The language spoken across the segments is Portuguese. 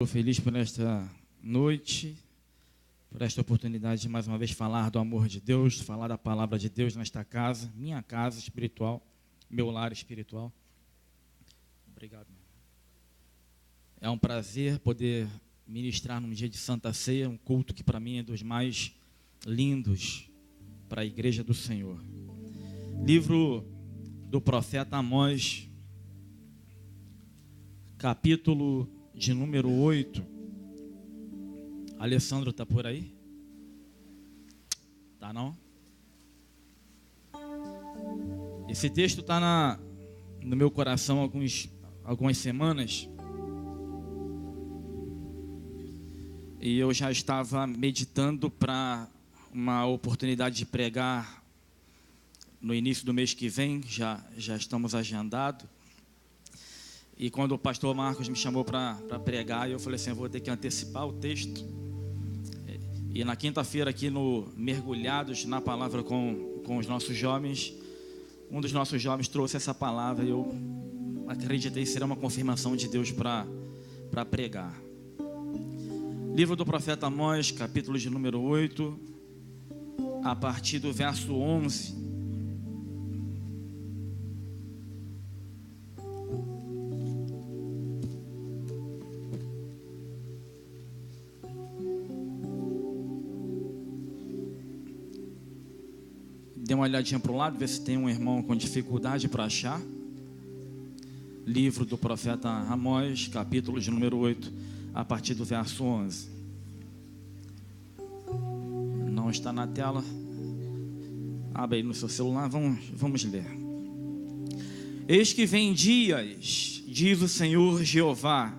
Estou feliz por esta noite, por esta oportunidade de mais uma vez falar do amor de Deus, falar da palavra de Deus nesta casa, minha casa espiritual, meu lar espiritual. Obrigado. É um prazer poder ministrar num dia de Santa Ceia, um culto que para mim é dos mais lindos para a igreja do Senhor. Livro do profeta Amós, capítulo de número 8. Alessandro está por aí? Tá não? Esse texto está no meu coração há algumas semanas. E eu já estava meditando para uma oportunidade de pregar no início do mês que vem, já estamos agendados. E quando o pastor Marcos me chamou para pregar, eu falei assim, eu vou ter que antecipar o texto. E na quinta-feira aqui no Mergulhados na Palavra com os nossos jovens, um dos nossos jovens trouxe essa palavra e eu acreditei que seria uma confirmação de Deus para pregar. Livro do profeta Amós, capítulo de número 8, a partir do verso 11. Dê uma olhadinha para o lado, ver se tem um irmão com dificuldade para achar. Livro do profeta Amós, capítulo de número 8, a partir do verso 11. Não está na tela. Abre aí no seu celular, vamos ler. Eis que vem dias, diz o Senhor Jeová,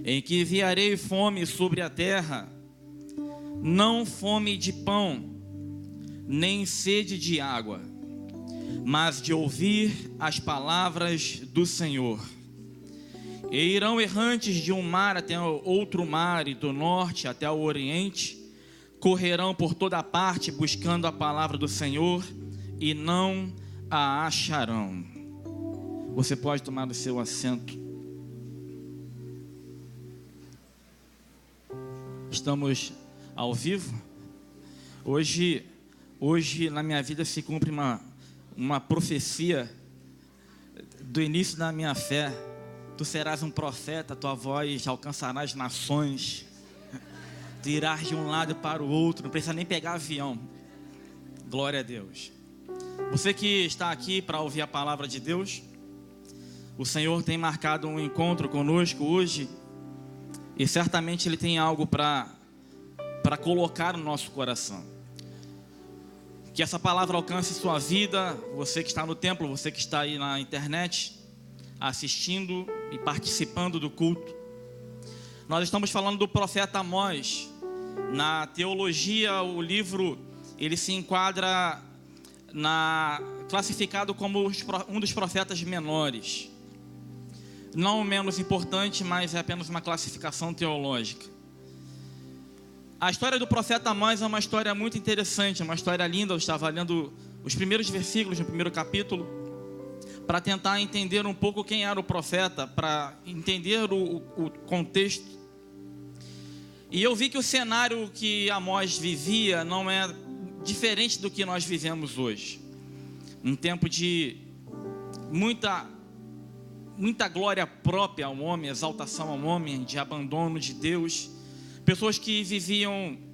em que enviarei fome sobre a terra, não fome de pão, nem sede de água, mas de ouvir as palavras do Senhor. E irão errantes de um mar até outro mar, e do norte até o oriente, correrão por toda parte buscando a palavra do Senhor, e não a acharão. Você pode tomar o seu assento. Estamos ao vivo. Hoje na minha vida se cumpre uma profecia do início da minha fé. Tu serás um profeta, tua voz alcançará as nações, tu irás de um lado para o outro, não precisa nem pegar avião. Glória a Deus. Você que está aqui para ouvir a palavra de Deus, o Senhor tem marcado um encontro conosco hoje, e certamente Ele tem algo para colocar no nosso coração. Que essa palavra alcance sua vida, você que está no templo, você que está aí na internet, assistindo e participando do culto. Nós estamos falando do profeta Amós. Na teologia, o livro, ele se enquadra classificado como um dos profetas menores. Não menos importante, mas é apenas uma classificação teológica. A história do profeta Amós é uma história muito interessante, é uma história linda. Eu estava lendo os primeiros versículos no primeiro capítulo para tentar entender um pouco quem era o profeta, para entender o contexto. E eu vi que o cenário que Amós vivia não é diferente do que nós vivemos hoje. Um tempo de muita glória própria ao homem, exaltação ao homem, de abandono de Deus. Pessoas que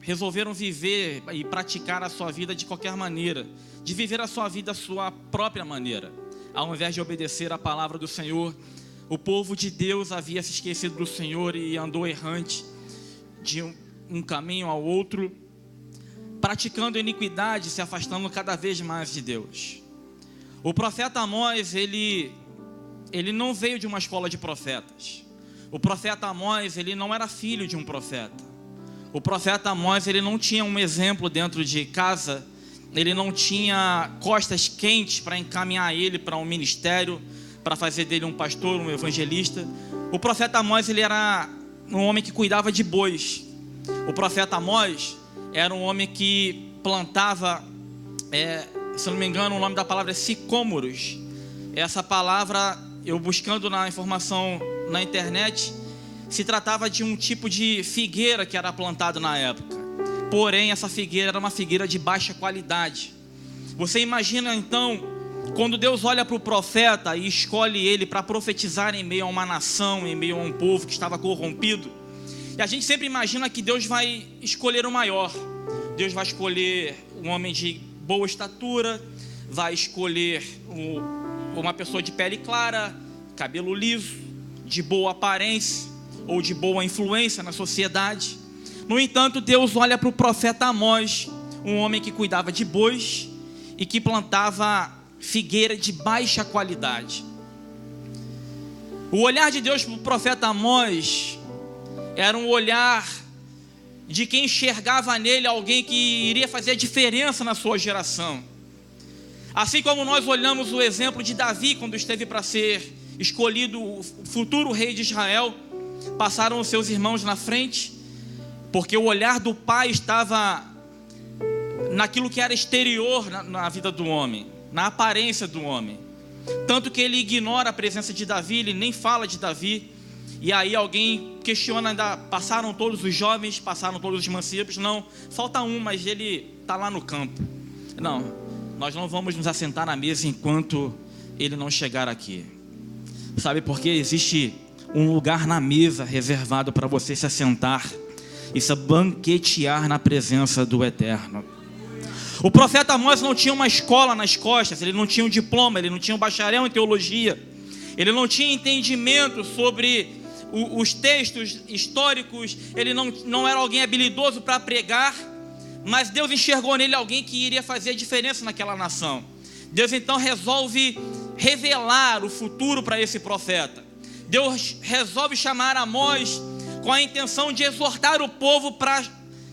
resolveram viver e praticar a sua vida de qualquer maneira, de viver a sua vida à sua própria maneira. Ao invés de obedecer a palavra do Senhor, o povo de Deus havia se esquecido do Senhor e andou errante de um caminho ao outro, praticando iniquidade, se afastando cada vez mais de Deus. O profeta Amós, ele não veio de uma escola de profetas. O profeta Amós, ele não era filho de um profeta. O profeta Amós, ele não tinha um exemplo dentro de casa. Ele não tinha costas quentes para encaminhar ele para um ministério, para fazer dele um pastor, um evangelista. O profeta Amós, ele era um homem que cuidava de bois. O profeta Amós era um homem que plantava, se não me engano, o nome da palavra é sicômoros. Essa palavra, eu buscando na informação na internet, se tratava de um tipo de figueira que era plantado na época. Porém, essa figueira era uma figueira de baixa qualidade. Você imagina então, quando Deus olha para o profeta e escolhe ele para profetizar em meio a uma nação, em meio a um povo que estava corrompido. E a gente sempre imagina que Deus vai escolher o maior. Deus vai escolher um homem de boa estatura, vai escolher uma pessoa de pele clara, cabelo liso, de boa aparência ou de boa influência na sociedade. No entanto, Deus olha para o profeta Amós, um homem que cuidava de bois e que plantava figueira de baixa qualidade. O olhar de Deus para o profeta Amós era um olhar de quem enxergava nele alguém que iria fazer a diferença na sua geração. Assim como nós olhamos o exemplo de Davi, quando esteve para ser escolhido o futuro rei de Israel, passaram os seus irmãos na frente, porque o olhar do pai estava naquilo que era exterior na vida do homem, na aparência do homem. Tanto que ele ignora a presença de Davi, ele nem fala de Davi. E aí alguém questiona ainda, passaram todos os jovens, passaram todos os mancebos? Não, falta um, mas ele está lá no campo. Não, nós não vamos nos assentar na mesa enquanto ele não chegar aqui. Sabe por quê? Existe um lugar na mesa reservado para você se assentar e se banquetear na presença do Eterno. O profeta Amós não tinha uma escola nas costas, ele não tinha um diploma, ele não tinha um bacharel em teologia, ele não tinha entendimento sobre os textos históricos, ele não era alguém habilidoso para pregar, mas Deus enxergou nele alguém que iria fazer a diferença naquela nação. Deus então resolve revelar o futuro para esse profeta. Deus resolve chamar Amós com a intenção de exortar o povo para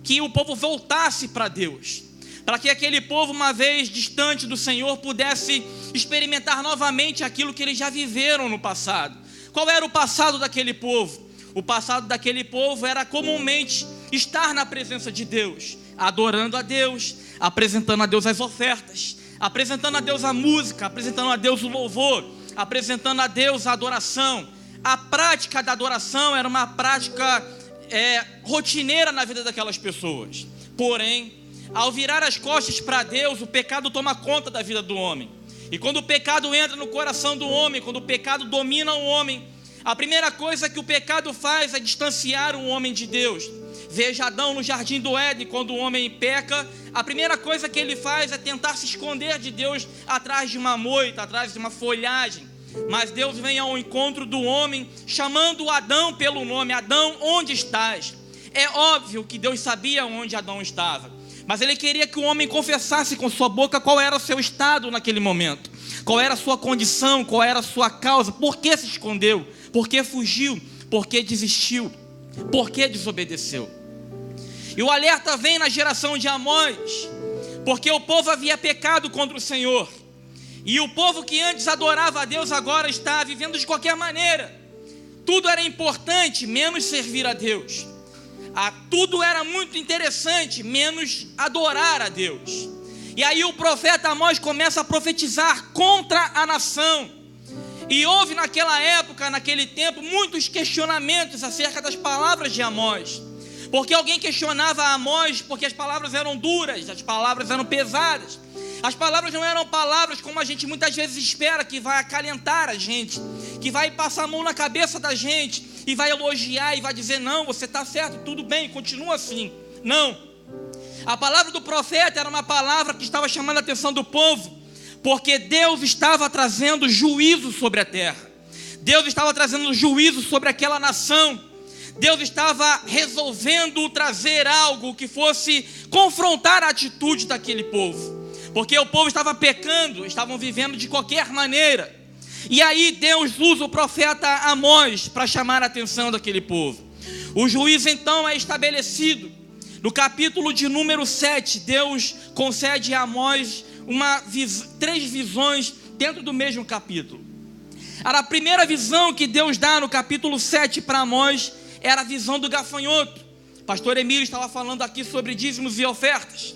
que o povo voltasse para Deus, para que aquele povo, uma vez distante do Senhor, pudesse experimentar novamente aquilo que eles já viveram no passado. Qual era o passado daquele povo? O passado daquele povo era comumente estar na presença de Deus, adorando a Deus, apresentando a Deus as ofertas, apresentando a Deus a música, apresentando a Deus o louvor, apresentando a Deus a adoração. A prática da adoração era uma prática rotineira na vida daquelas pessoas. Porém, ao virar as costas para Deus, o pecado toma conta da vida do homem. E quando o pecado entra no coração do homem, quando o pecado domina o homem, a primeira coisa que o pecado faz é distanciar o homem de Deus. Veja Adão no jardim do Éden, quando o homem peca, a primeira coisa que ele faz é tentar se esconder de Deus atrás de uma moita, atrás de uma folhagem. Mas Deus vem ao encontro do homem, chamando Adão pelo nome: Adão, onde estás? É óbvio que Deus sabia onde Adão estava, mas ele queria que o homem confessasse com sua boca qual era o seu estado naquele momento, qual era a sua condição, qual era a sua causa, por que se escondeu, por que fugiu, por que desistiu, por que desobedeceu. E o alerta vem na geração de Amós, porque o povo havia pecado contra o Senhor, e o povo que antes adorava a Deus agora está vivendo de qualquer maneira. Tudo era importante, menos servir a Deus. Tudo era muito interessante, menos adorar a Deus. E aí o profeta Amós começa a profetizar contra a nação. E houve naquela época, naquele tempo, muitos questionamentos acerca das palavras de Amós. Porque alguém questionava Amós porque as palavras eram duras, as palavras eram pesadas. As palavras não eram palavras como a gente muitas vezes espera, que vai acalentar a gente, que vai passar a mão na cabeça da gente e vai elogiar e vai dizer: não, você está certo, tudo bem, continua assim. Não, a palavra do profeta era uma palavra que estava chamando a atenção do povo, porque Deus estava trazendo juízo sobre a terra, Deus estava trazendo juízo sobre aquela nação, Deus estava resolvendo trazer algo que fosse confrontar a atitude daquele povo. Porque o povo estava pecando, estavam vivendo de qualquer maneira. E aí Deus usa o profeta Amós para chamar a atenção daquele povo. O juízo então é estabelecido. No capítulo de número 7, Deus concede a Amós 3 visões dentro do mesmo capítulo. A primeira visão que Deus dá no capítulo 7 para Amós era a visão do gafanhoto. Pastor Emílio estava falando aqui sobre dízimos e ofertas.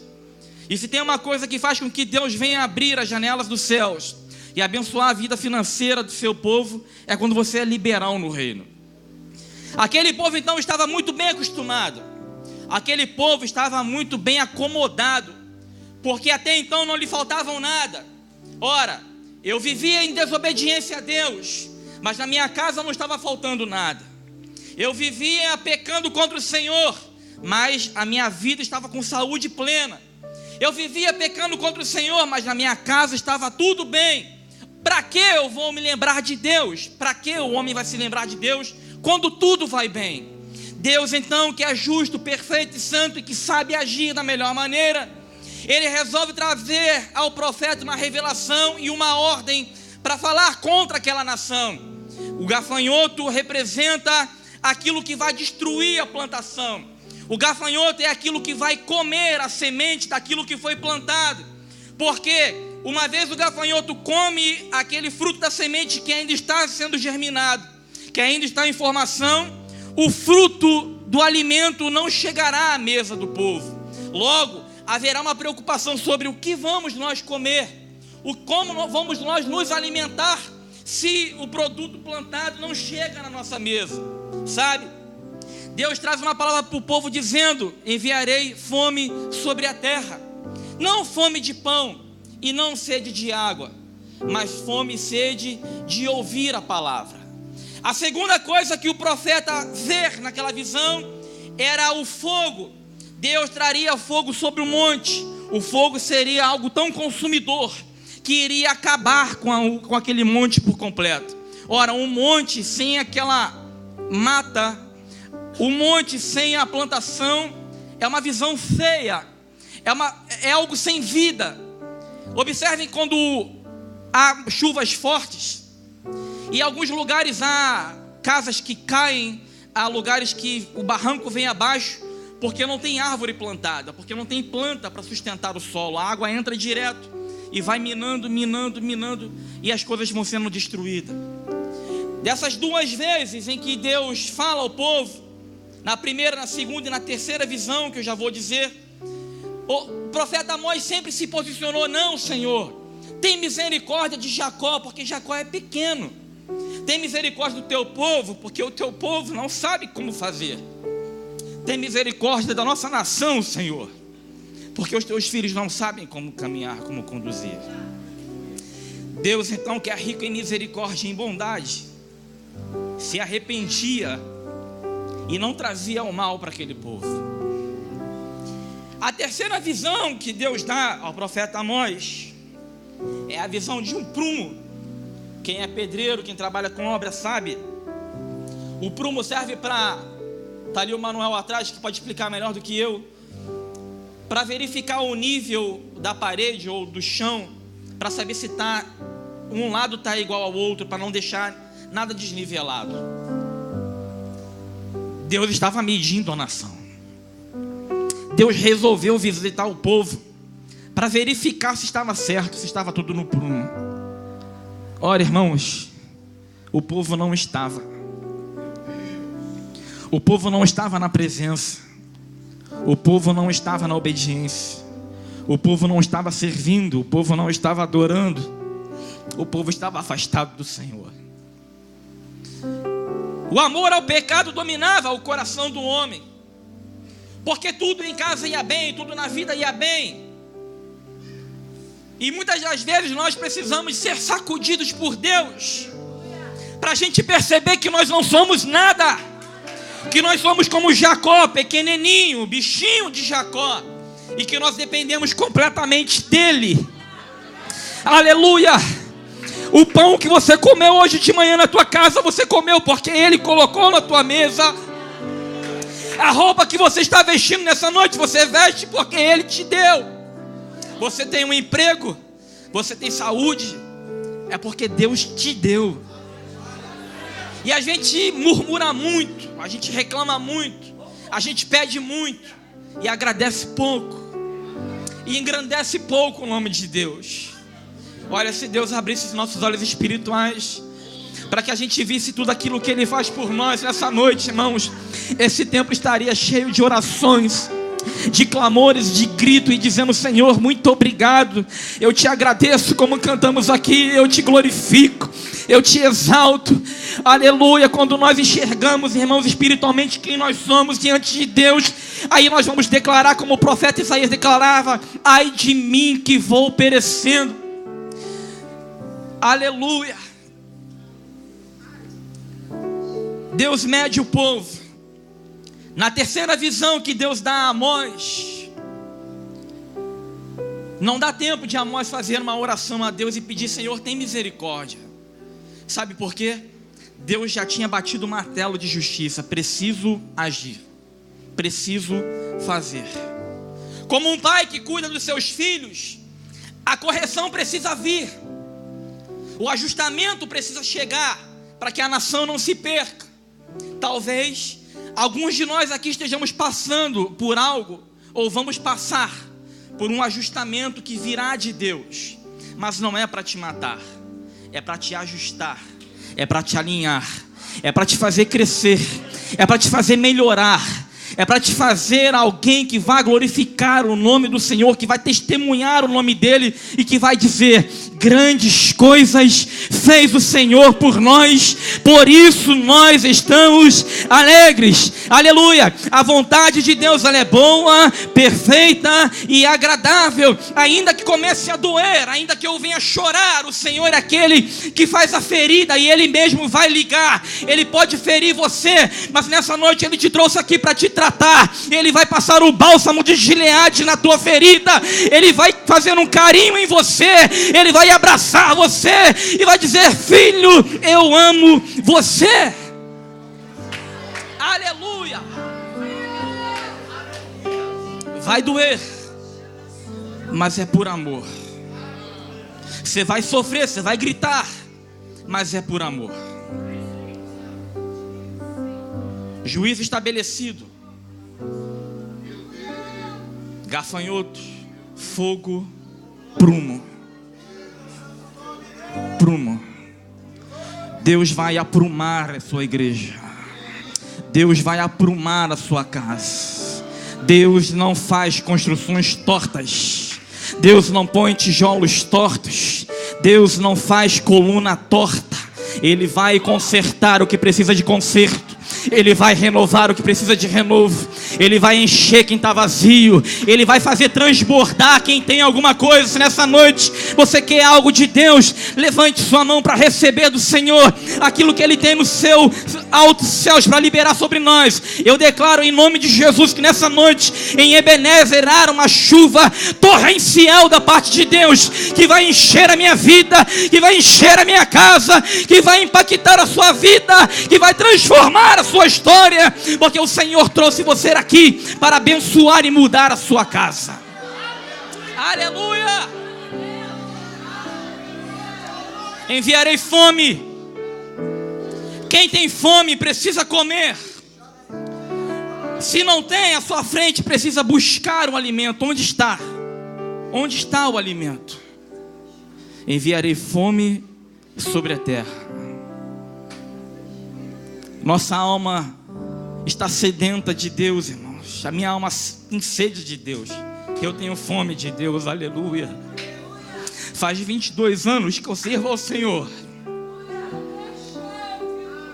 E se tem uma coisa que faz com que Deus venha abrir as janelas dos céus e abençoar a vida financeira do seu povo, é quando você é liberal no reino. Aquele povo então estava muito bem acostumado. Aquele povo estava muito bem acomodado, porque até então não lhe faltavam nada. Ora, eu vivia em desobediência a Deus, mas na minha casa não estava faltando nada. Eu vivia pecando contra o Senhor, mas a minha vida estava com saúde plena. Eu vivia pecando contra o Senhor, mas na minha casa estava tudo bem. Para que eu vou me lembrar de Deus? Para que o homem vai se lembrar de Deus quando tudo vai bem? Deus então, que é justo, perfeito e santo e que sabe agir da melhor maneira, Ele resolve trazer ao profeta uma revelação e uma ordem para falar contra aquela nação. O gafanhoto representa aquilo que vai destruir a plantação. O gafanhoto é aquilo que vai comer a semente daquilo que foi plantado. Porque uma vez o gafanhoto come aquele fruto da semente que ainda está sendo germinado, que ainda está em formação, o fruto do alimento não chegará à mesa do povo. Logo, haverá uma preocupação sobre o que vamos nós comer, como vamos nós nos alimentar, se o produto plantado não chega na nossa mesa, sabe? Deus traz uma palavra para o povo dizendo: enviarei fome sobre a terra, não fome de pão e não sede de água, mas fome e sede de ouvir a palavra. A segunda coisa que o profeta vê naquela visão era o fogo. Deus traria fogo sobre o monte. O fogo seria algo tão consumidor que iria acabar com aquele monte por completo. Ora, um monte sem aquela mata, o monte sem a plantação, é uma visão feia, é algo sem vida. Observem quando há chuvas fortes, e em alguns lugares há casas que caem, há lugares que o barranco vem abaixo, porque não tem árvore plantada, porque não tem planta para sustentar o solo. A água entra direto e vai minando, e as coisas vão sendo destruídas. Dessas duas vezes em que Deus fala ao povo, na primeira, na segunda e na terceira visão, que eu já vou dizer, o profeta Amós sempre se posicionou: não, Senhor, tem misericórdia de Jacó, porque Jacó é pequeno. Tem misericórdia do teu povo, porque o teu povo não sabe como fazer. Tem misericórdia da nossa nação, Senhor, porque os teus filhos não sabem como caminhar, como conduzir. Deus então, que é rico em misericórdia e em bondade, se arrependia e não trazia o mal para aquele povo. A terceira visão que Deus dá ao profeta Amós é a visão de um prumo. Quem é pedreiro, quem trabalha com obra sabe. O prumo serve para, está ali o Manuel atrás que pode explicar melhor do que eu, para verificar o nível da parede ou do chão, para saber se um lado está igual ao outro, para não deixar nada desnivelado. Deus estava medindo a nação. Deus resolveu visitar o povo para verificar se estava certo, se estava tudo no prumo. Ora, irmãos, o povo não estava. O povo não estava na presença. O povo não estava na obediência. O povo não estava servindo. O povo não estava adorando. O povo estava afastado do Senhor. O amor ao pecado dominava o coração do homem, porque tudo em casa ia bem, tudo na vida ia bem. E muitas das vezes nós precisamos ser sacudidos por Deus, para a gente perceber que nós não somos nada, que nós somos como Jacó, pequenininho, bichinho de Jacó, e que nós dependemos completamente dele. Aleluia! O pão que você comeu hoje de manhã na tua casa, você comeu porque Ele colocou na tua mesa. A roupa que você está vestindo nessa noite, você veste porque Ele te deu. Você tem um emprego, você tem saúde, é porque Deus te deu. E a gente murmura muito, a gente reclama muito, a gente pede muito e agradece pouco, e engrandece pouco o nome de Deus. Olha, se Deus abrisse os nossos olhos espirituais para que a gente visse tudo aquilo que Ele faz por nós nessa noite, irmãos, esse templo estaria cheio de orações, de clamores, de grito, e dizendo: Senhor, muito obrigado, eu te agradeço, como cantamos aqui, eu te glorifico, eu te exalto, aleluia. Quando nós enxergamos, irmãos, espiritualmente quem nós somos diante de Deus, aí nós vamos declarar como o profeta Isaías declarava: ai de mim que vou perecendo, aleluia. Deus mede o povo. Na terceira visão que Deus dá a Amós, não dá tempo de Amós fazer uma oração a Deus e pedir: Senhor, tem misericórdia. Sabe por quê? Deus já tinha batido o martelo de justiça. Preciso agir, preciso fazer. Como um pai que cuida dos seus filhos, a correção precisa vir, o ajustamento precisa chegar, para que a nação não se perca. Talvez alguns de nós aqui estejamos passando por algo, ou vamos passar por um ajustamento que virá de Deus, mas não é para te matar, é para te ajustar, é para te alinhar, é para te fazer crescer, é para te fazer melhorar, é para te fazer alguém que vai glorificar o nome do Senhor, que vai testemunhar o nome dele e que vai dizer: grandes coisas fez o Senhor por nós, por isso nós estamos alegres, aleluia. A vontade de Deus, ela é boa, perfeita e agradável. Ainda que comece a doer, ainda que eu venha chorar, o Senhor é aquele que faz a ferida e Ele mesmo vai ligar. Ele pode ferir você, mas nessa noite Ele te trouxe aqui para te tratar. Ele vai passar o bálsamo de Gileade na tua ferida, Ele vai fazer um carinho em você, Ele vai abraçar você e vai dizer: filho, eu amo você. Aleluia. Vai doer, mas é por amor. Você vai sofrer, você vai gritar, mas é por amor. Juízo estabelecido, gafanhoto, fogo, prumo. Deus vai aprumar a sua igreja, Deus vai aprumar a sua casa. Deus não faz construções tortas, Deus não põe tijolos tortos, Deus não faz coluna torta. Ele vai consertar o que precisa de conserto, Ele vai renovar o que precisa de renovo, Ele vai encher quem está vazio, Ele vai fazer transbordar quem tem alguma coisa. Se nessa noite você quer algo de Deus, levante sua mão para receber do Senhor aquilo que Ele tem no seu altos céus para liberar sobre nós. Eu declaro em nome de Jesus que nessa noite em Ebenezer há uma chuva torrencial da parte de Deus, que vai encher a minha vida, que vai encher a minha casa, que vai impactar a sua vida, que vai transformar a sua história, porque o Senhor trouxe você aqui para abençoar e mudar a sua casa. Aleluia. Enviarei fome. Quem tem fome precisa comer. Se não tem à sua frente, precisa buscar o alimento. Onde está? Onde está o alimento? Enviarei fome sobre a terra. Nossa alma está sedenta de Deus, irmãos. A minha alma tem sede de Deus. Eu tenho fome de Deus, aleluia. Faz 22 anos que eu sirvo ao Senhor,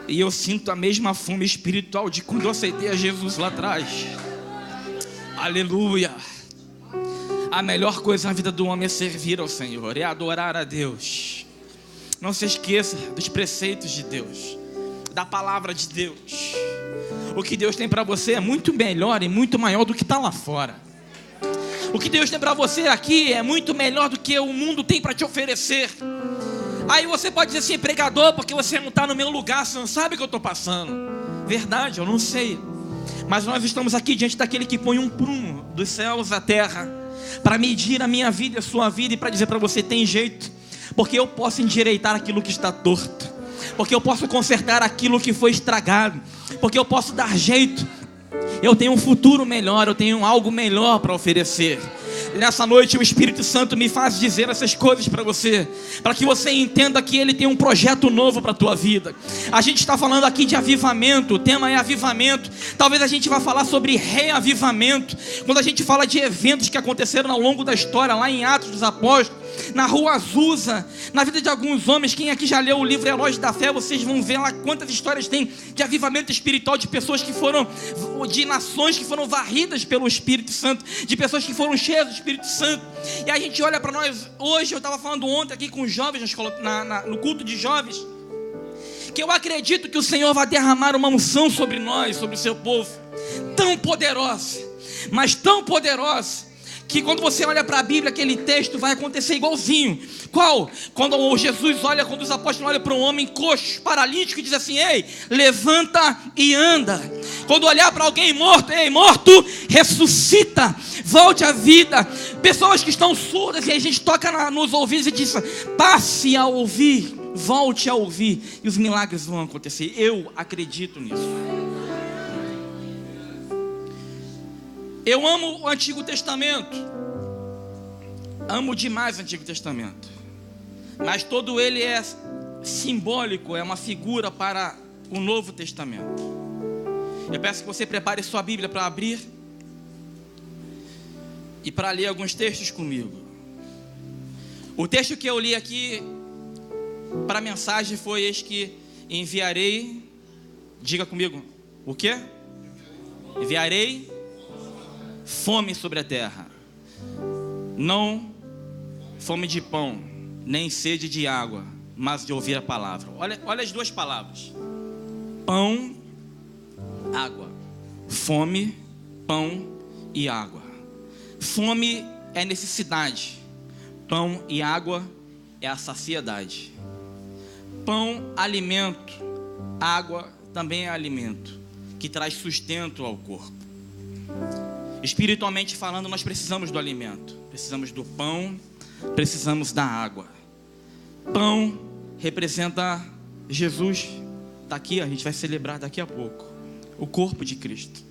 e eu sinto a mesma fome espiritual de quando eu aceitei a Jesus lá atrás. Aleluia. A melhor coisa na vida do homem é servir ao Senhor, é adorar a Deus. Não se esqueça dos preceitos de Deus, da palavra de Deus. O que Deus tem para você é muito melhor e muito maior do que está lá fora. O que Deus tem para você aqui é muito melhor do que o mundo tem para te oferecer. Aí você pode dizer assim: pregador, porque você não está no meu lugar, você não sabe o que eu estou passando. Verdade, eu não sei. Mas nós estamos aqui diante daquele que põe um prumo dos céus à terra, para medir a minha vida e a sua vida, e para dizer para você: tem jeito, porque eu posso endireitar aquilo que está torto, porque eu posso consertar aquilo que foi estragado, porque eu posso dar jeito. Eu tenho um futuro melhor, eu tenho algo melhor para oferecer. Nessa noite o Espírito Santo me faz dizer essas coisas para você, para que você entenda que Ele tem um projeto novo para a tua vida. A gente está falando aqui de avivamento, o tema é avivamento. Talvez a gente vá falar sobre reavivamento, quando a gente fala de eventos que aconteceram ao longo da história, lá em Atos dos Apóstolos. na Rua Azusa, na vida de alguns homens. Quem aqui já leu o livro Heróis da Fé, vocês vão ver lá quantas histórias tem de avivamento espiritual, de pessoas que foram, de nações que foram varridas pelo Espírito Santo, de pessoas que foram cheias do Espírito Santo. E a gente olha para nós hoje. Eu estava falando ontem aqui com os jovens na escola, no culto de jovens, que eu acredito que o Senhor vai derramar uma unção sobre nós, sobre o seu povo, tão poderosa, mas tão poderosa, que quando você olha para a Bíblia, aquele texto vai acontecer igualzinho. Qual? Quando Jesus olha, quando os apóstolos olham para um homem coxo, paralítico, e diz assim: ei, levanta e anda. Quando olhar para alguém morto: ei, morto, ressuscita, volte à vida. Pessoas que estão surdas, e a gente toca nos ouvidos e diz: passe a ouvir, volte a ouvir, e os milagres vão acontecer. Eu acredito nisso. Eu amo o Antigo Testamento, amo demais o Antigo Testamento, mas todo ele é simbólico, é uma figura para o Novo Testamento. Eu peço que você prepare sua Bíblia para abrir e para ler alguns textos comigo. O texto que eu li aqui para a mensagem foi este: que enviarei, diga comigo, o quê? Enviarei fome sobre a terra, não fome de pão, nem sede de água, mas de ouvir a palavra. Olha as duas palavras: pão, água. Fome, pão e água. Fome é necessidade, pão e água é a saciedade. Pão, alimento, água também é alimento, que traz sustento ao corpo. Espiritualmente falando, nós precisamos do alimento, precisamos do pão, precisamos da água. Pão representa Jesus, está aqui, a gente vai celebrar daqui a pouco, o corpo de Cristo.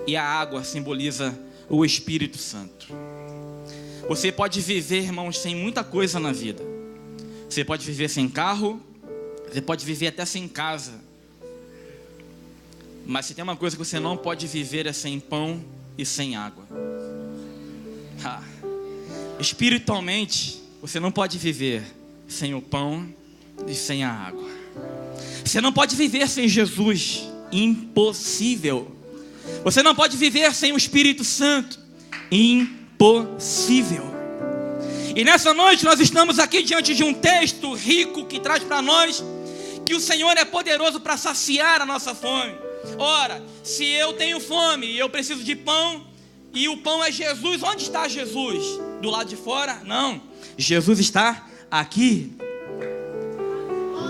E a água simboliza o Espírito Santo. Você pode viver, irmãos, sem muita coisa na vida. Você pode viver sem carro, você pode viver até sem casa. Mas se tem uma coisa que você não pode viver, é sem pão e sem água. Espiritualmente, você não pode viver sem o pão e sem a água. Você não pode viver sem Jesus. Impossível. Você não pode viver sem o Espírito Santo. Impossível. E nessa noite nós estamos aqui diante de um texto rico que traz para nós que o Senhor é poderoso para saciar a nossa fome. Ora, se eu tenho fome e eu preciso de pão, e o pão é Jesus, onde está Jesus? Do lado de fora? Não, Jesus está aqui.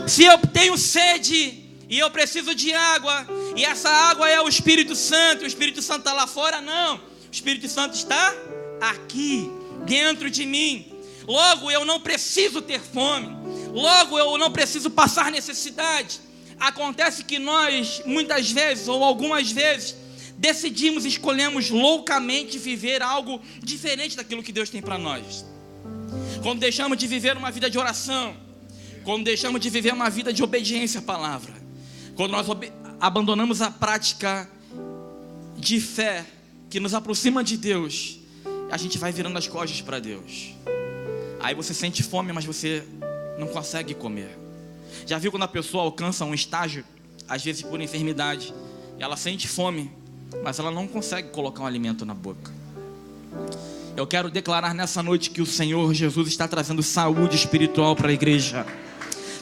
Se eu tenho sede e eu preciso de água, e essa água é o Espírito Santo, o Espírito Santo está lá fora? Não, o Espírito Santo está aqui, dentro de mim. Logo, eu não preciso ter fome, logo eu não preciso passar necessidade. Acontece que nós, muitas vezes, ou algumas vezes, decidimos, escolhemos loucamente viver algo diferente daquilo que Deus tem para nós. Quando deixamos de viver uma vida de oração, quando deixamos de viver uma vida de obediência à palavra, quando nós abandonamos a prática de fé que nos aproxima de Deus, a gente vai virando as costas para Deus. Aí você sente fome, mas você não consegue comer. Já viu quando a pessoa alcança um estágio, às vezes por enfermidade, ela sente fome, mas ela não consegue colocar um alimento na boca. Eu quero declarar nessa noite que o Senhor Jesus está trazendo saúde espiritual para a igreja.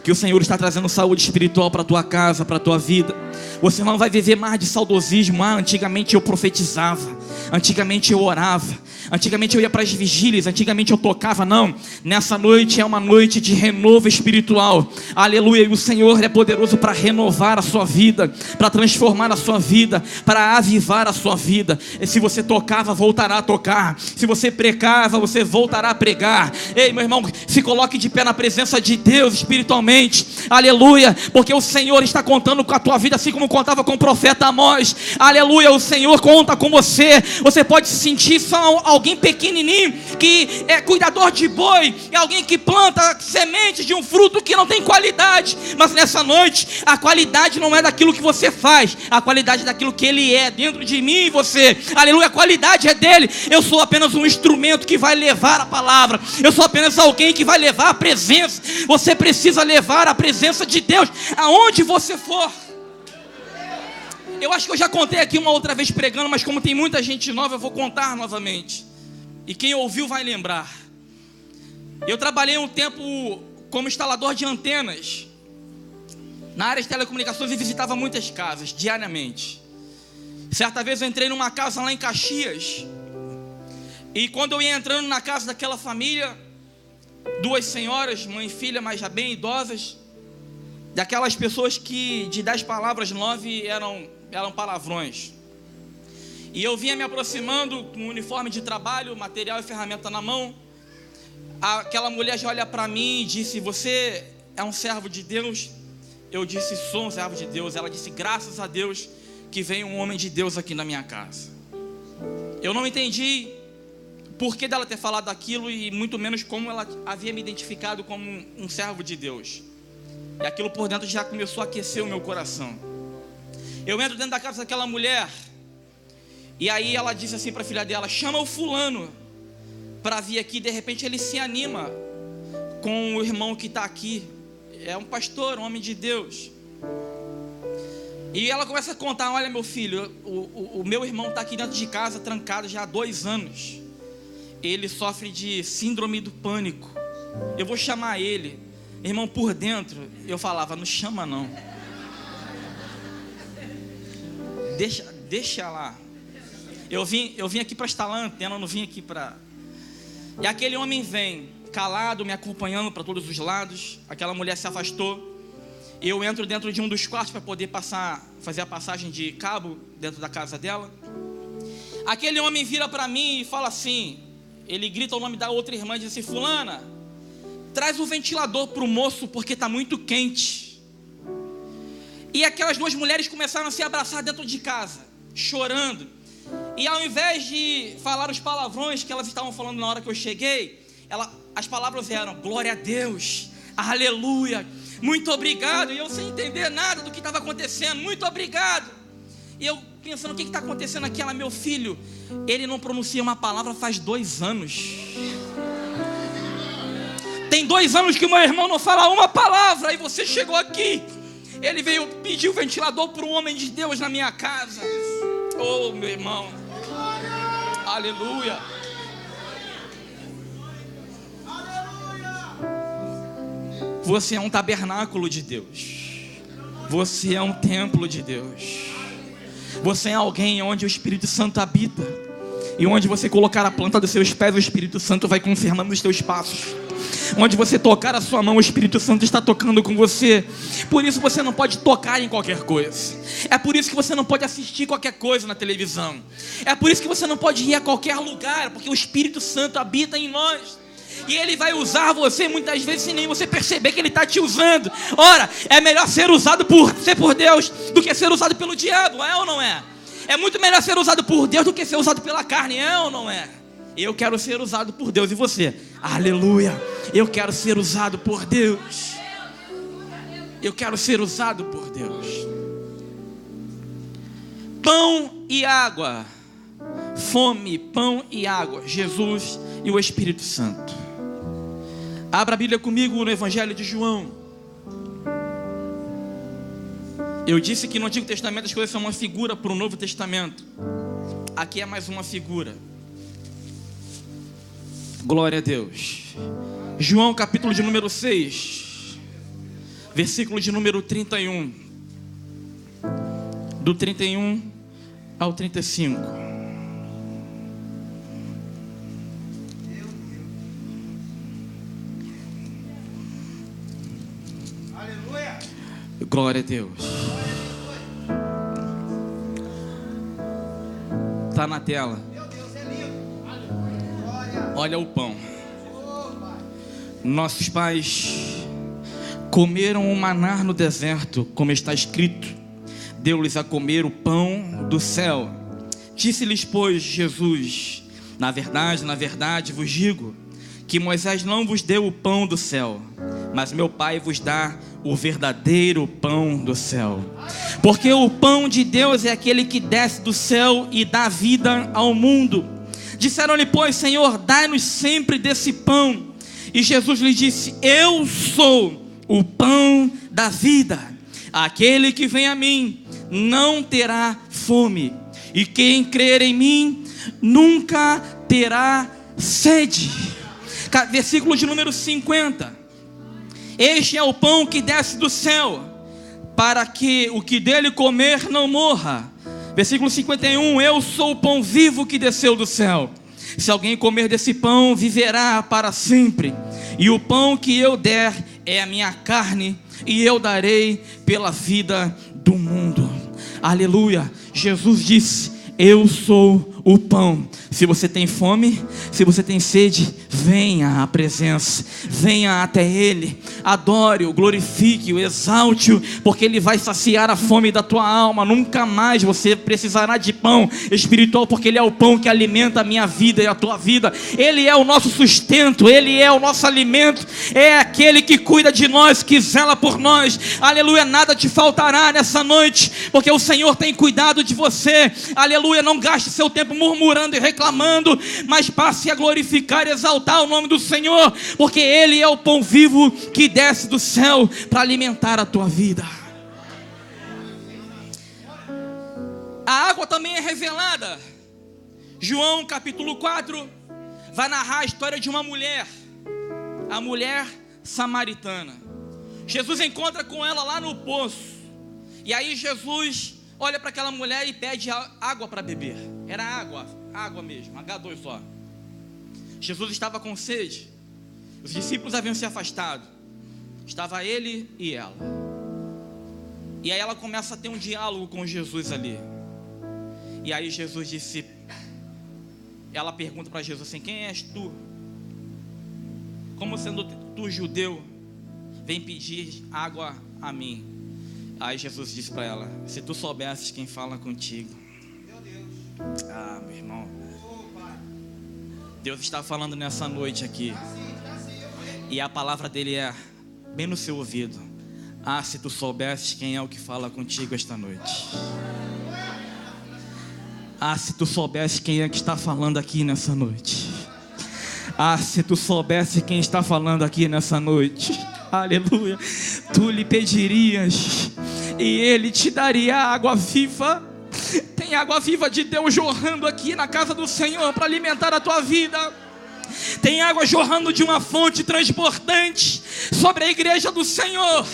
Que o Senhor está trazendo saúde espiritual para a tua casa, para a tua vida. Você não vai viver mais de saudosismo. Antigamente eu profetizava, antigamente eu orava, antigamente eu ia para as vigílias, antigamente eu tocava. Não, nessa noite é uma noite de renovo espiritual. Aleluia, e o Senhor é poderoso para renovar a sua vida, para transformar a sua vida, para avivar a sua vida. E se você tocava, voltará a tocar. Se você pregava, você voltará a pregar. Ei, meu irmão, Se coloque de pé na presença de Deus espiritualmente. Aleluia. Porque o Senhor está contando com a tua vida, assim como contava com o profeta Amós. Aleluia. O Senhor conta com você. Você pode se sentir só alguém pequenininho, que é cuidador de boi, é alguém que planta sementes de um fruto que não tem qualidade. Mas nessa noite, a qualidade não é daquilo que você faz, a qualidade é daquilo que Ele é dentro de mim e você. Aleluia. A qualidade é dele. Eu sou apenas um instrumento que vai levar a palavra. Eu sou apenas alguém que vai levar a presença. Você precisa levar a presença de Deus aonde você for. Eu acho que eu já contei aqui uma outra vez pregando, mas como tem muita gente nova, eu vou contar novamente. E quem ouviu vai lembrar. Eu trabalhei um tempo como instalador de antenas na área de telecomunicações e visitava muitas casas diariamente. Certa vez eu entrei numa casa lá em Caxias, e quando eu ia entrando na casa daquela família, duas senhoras, mãe e filha, mas já bem idosas, daquelas pessoas que de 10 palavras 9 eram palavrões. E eu vinha me aproximando com um uniforme de trabalho, material e ferramenta na mão. Aquela mulher já olha para mim e disse: você é um servo de Deus? Eu disse: sou um servo de Deus. Ela disse: graças a Deus que vem um homem de Deus aqui na minha casa. Eu não entendi por que dela ter falado aquilo, e muito menos como ela havia me identificado como um servo de Deus. E aquilo por dentro já começou a aquecer o meu coração. Eu entro dentro da casa daquela mulher, e aí ela disse assim para a filha dela: chama o fulano para vir aqui. De repente ele se anima com o irmão que está aqui. É um pastor, um homem de Deus. E ela começa a contar: olha, meu filho, o meu irmão está aqui dentro de casa, trancado já há 2 anos. Ele sofre de síndrome do pânico. Eu vou chamar ele. Irmão, por dentro eu falava: não chama não. Deixa lá. Eu vim aqui para instalar a antena, não vim aqui para... E aquele homem vem, calado, me acompanhando para todos os lados. Aquela mulher se afastou. Eu entro dentro de um dos quartos para poder fazer a passagem de cabo dentro da casa dela. Aquele homem vira para mim e fala assim, ele grita o nome da outra irmã e diz assim: fulana, traz o ventilador para o moço porque está muito quente. E aquelas 2 mulheres começaram a se abraçar dentro de casa, chorando. E ao invés de falar os palavrões que elas estavam falando na hora que eu cheguei, as palavras eram: glória a Deus, aleluia, muito obrigado. E eu sem entender nada do que estava acontecendo: muito obrigado. E eu pensando: o que está acontecendo aqui? Ela: meu filho, ele não pronuncia uma palavra faz 2 anos. Tem 2 anos que o meu irmão não fala uma palavra, e você chegou aqui. Ele veio pedir o ventilador para um homem de Deus na minha casa. Oh, meu irmão, aleluia. Você é um tabernáculo de Deus. Você é um templo de Deus. Você é alguém onde o Espírito Santo habita. E onde você colocar a planta dos seus pés, o Espírito Santo vai confirmando os teus passos. Onde você tocar a sua mão, o Espírito Santo está tocando com você. Por isso você não pode tocar em qualquer coisa. É por isso que você não pode assistir qualquer coisa na televisão. É por isso que você não pode ir a qualquer lugar, porque o Espírito Santo habita em nós. E Ele vai usar você muitas vezes sem nem você perceber que Ele está te usando. Ora, é melhor ser usado por Deus do que ser usado pelo diabo, é ou não é? É muito melhor ser usado por Deus do que ser usado pela carne, é ou não é? Eu quero ser usado por Deus. E você? Aleluia. Eu quero ser usado por Deus. Eu quero ser usado por Deus. Pão e água. Fome, pão e água. Jesus e o Espírito Santo. Abra a Bíblia comigo no Evangelho de João. Eu disse que no Antigo Testamento as coisas são uma figura para o Novo Testamento. Aqui é mais uma figura. Glória a Deus. João capítulo de número 6, versículo de número 31. Do 31 ao 35. Aleluia. Glória a Deus. Está na tela. Meu Deus, é lindo. Olha o pão. Nossos pais comeram o maná no deserto, como está escrito: deu-lhes a comer o pão do céu. Disse-lhes, pois, Jesus: na verdade vos digo, que Moisés não vos deu o pão do céu, mas meu Pai vos dá o verdadeiro pão do céu. Porque o pão de Deus é aquele que desce do céu e dá vida ao mundo. Disseram-lhe, pois, Senhor, dai-nos sempre desse pão. E Jesus lhe disse: eu sou o pão da vida. Aquele que vem a mim não terá fome, e quem crer em mim nunca terá sede. Versículo de número 50. Este é o pão que desce do céu, para que o que dele comer não morra. Versículo 51. Eu sou o pão vivo que desceu do céu. Se alguém comer desse pão, viverá para sempre. E o pão que eu der é a minha carne, e eu darei pela vida do mundo. Aleluia. Jesus disse: eu sou o pão. Se você tem fome, se você tem sede, venha à presença, venha até Ele, adore-o, glorifique-o, exalte-o, porque Ele vai saciar a fome da tua alma. Nunca mais você precisará de pão espiritual, porque Ele é o pão que alimenta a minha vida e a tua vida. Ele é o nosso sustento, Ele é o nosso alimento, é aquele que cuida de nós, que zela por nós. Aleluia. Nada te faltará nessa noite, porque o Senhor tem cuidado de você. Aleluia. Não gaste seu tempo murmurando e reclamando, mas passe a glorificar e exaltar o nome do Senhor, porque Ele é o pão vivo que desce do céu para alimentar a tua vida. A água também é revelada. João capítulo 4 vai narrar a história de uma mulher, a mulher samaritana. Jesus encontra com ela lá no poço, e aí Jesus olha para aquela mulher e pede água para beber. Era água mesmo, H2 só. Jesus estava com sede. Os discípulos haviam se afastado. Estava ele e ela. E aí ela começa a ter um diálogo com Jesus ali. E aí Jesus disse, ela pergunta para Jesus assim: quem és tu? Como sendo tu judeu, vem pedir água a mim? Aí Jesus disse para ela: se tu soubesses quem fala contigo. Meu Deus. Ah, meu irmão, Deus está falando nessa noite aqui, e a palavra dele é bem no seu ouvido: ah, se tu soubesses quem é o que fala contigo esta noite. Ah, se tu soubesse quem é que está falando aqui nessa noite. Ah, se tu soubesse quem está falando aqui nessa noite. Aleluia. Tu lhe pedirias e ele te daria água viva. Tem água viva de Deus jorrando aqui na casa do Senhor para alimentar a tua vida. Tem água jorrando de uma fonte transbordante sobre a igreja do Senhor.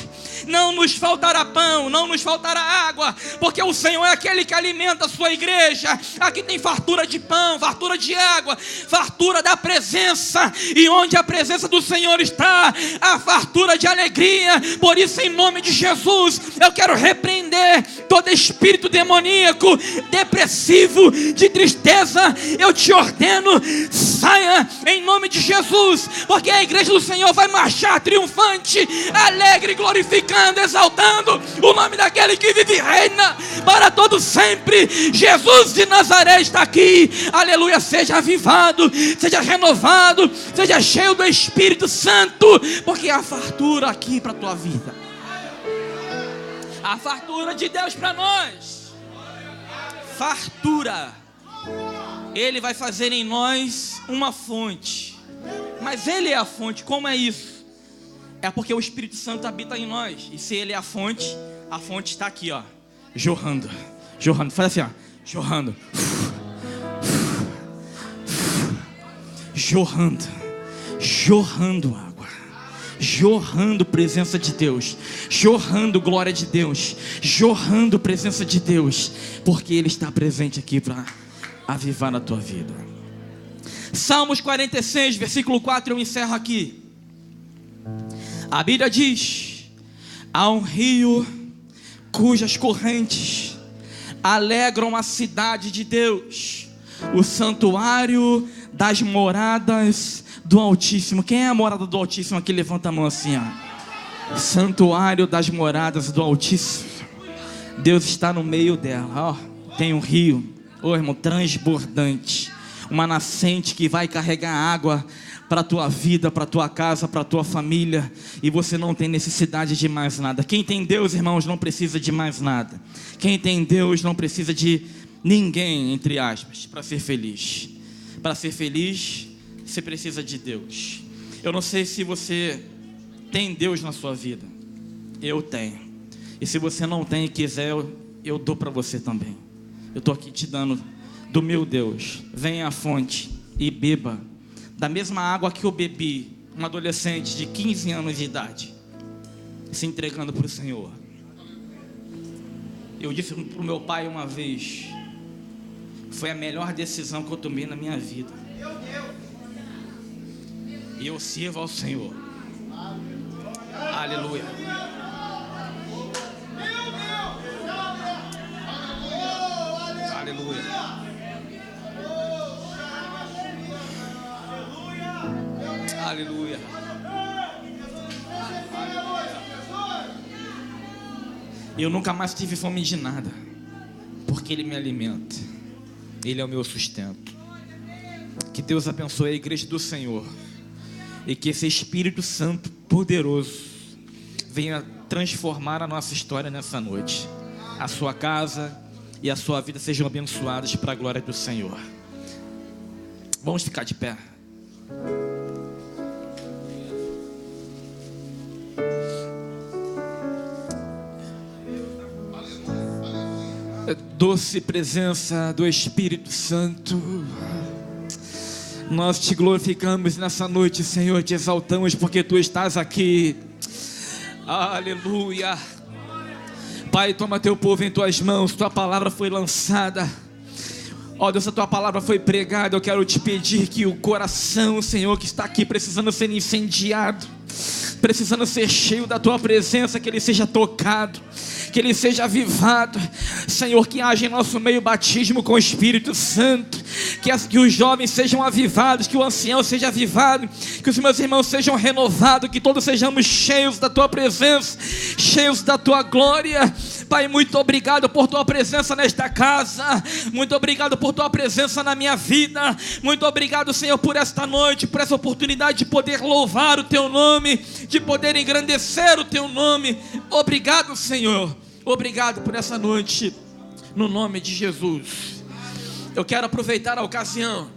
Não nos faltará pão, não nos faltará água, porque o Senhor é aquele que alimenta a sua igreja. Aqui tem fartura de pão, fartura de água, fartura da presença, e onde a presença do Senhor está, a fartura de alegria. Por isso, em nome de Jesus, eu quero repreender todo espírito demoníaco, depressivo, de tristeza. Eu te ordeno, saia em nome de Jesus, porque a igreja do Senhor vai marchar triunfante, alegre, glorificando, exaltando o nome daquele que vive e reina para todo sempre. Jesus de Nazaré está aqui. Aleluia. Seja avivado, seja renovado, seja cheio do Espírito Santo, porque há fartura aqui para a tua vida. A fartura de Deus para nós. Fartura. Ele vai fazer em nós uma fonte. Mas Ele é a fonte. Como é isso? É porque o Espírito Santo habita em nós. E se Ele é a fonte está aqui, ó, jorrando. Jorrando, faz assim, ó, jorrando. Jorrando. Jorrando água. Jorrando presença de Deus. Jorrando glória de Deus. Jorrando presença de Deus. Porque Ele está presente aqui para avivar na tua vida. Salmos 46, versículo 4, eu encerro aqui. A Bíblia diz: há um rio cujas correntes alegram a cidade de Deus, o santuário das moradas do Altíssimo. Quem é a morada do Altíssimo aqui? Levanta a mão assim, ó. Santuário das moradas do Altíssimo. Deus está no meio dela, ó. Tem um rio, ô irmão, transbordante, uma nascente que vai carregar água para a tua vida, para a tua casa, para a tua família, e você não tem necessidade de mais nada. Quem tem Deus, irmãos, não precisa de mais nada. Quem tem Deus não precisa de ninguém, entre aspas, para ser feliz. Para ser feliz, você precisa de Deus. Eu não sei se você tem Deus na sua vida. Eu tenho. E se você não tem e quiser, eu dou para você também. Eu estou aqui te dando do meu Deus. Venha à fonte e beba da mesma água que eu bebi, um adolescente de 15 anos de idade, se entregando para o Senhor. Eu disse para o meu pai uma vez: foi a melhor decisão que eu tomei na minha vida. E eu sirvo ao Senhor. Aleluia. Aleluia. Aleluia. Eu nunca mais tive fome de nada, porque Ele me alimenta. Ele é o meu sustento. Que Deus abençoe a igreja do Senhor, e que esse Espírito Santo poderoso venha transformar a nossa história nessa noite. A sua casa e a sua vida sejam abençoadas para a glória do Senhor. Vamos ficar de pé. Doce presença do Espírito Santo, nós te glorificamos nessa noite, Senhor, te exaltamos porque Tu estás aqui. Aleluia. Pai, toma Teu povo em Tuas mãos. Tua palavra foi lançada, ó Deus, a Tua palavra foi pregada. Eu quero te pedir que o coração, Senhor, que está aqui precisando ser incendiado, precisando ser cheio da Tua presença, que ele seja tocado, que ele seja avivado. Senhor, que haja em nosso meio batismo com o Espírito Santo, que os jovens sejam avivados, que o ancião seja avivado, que os meus irmãos sejam renovados, que todos sejamos cheios da Tua presença, cheios da Tua glória. Pai, muito obrigado por Tua presença nesta casa, muito obrigado por Tua presença na minha vida, muito obrigado, Senhor, por esta noite, por essa oportunidade de poder louvar o Teu nome, de poder engrandecer o Teu nome. Obrigado, Senhor, obrigado por essa noite, no nome de Jesus. Eu quero aproveitar a ocasião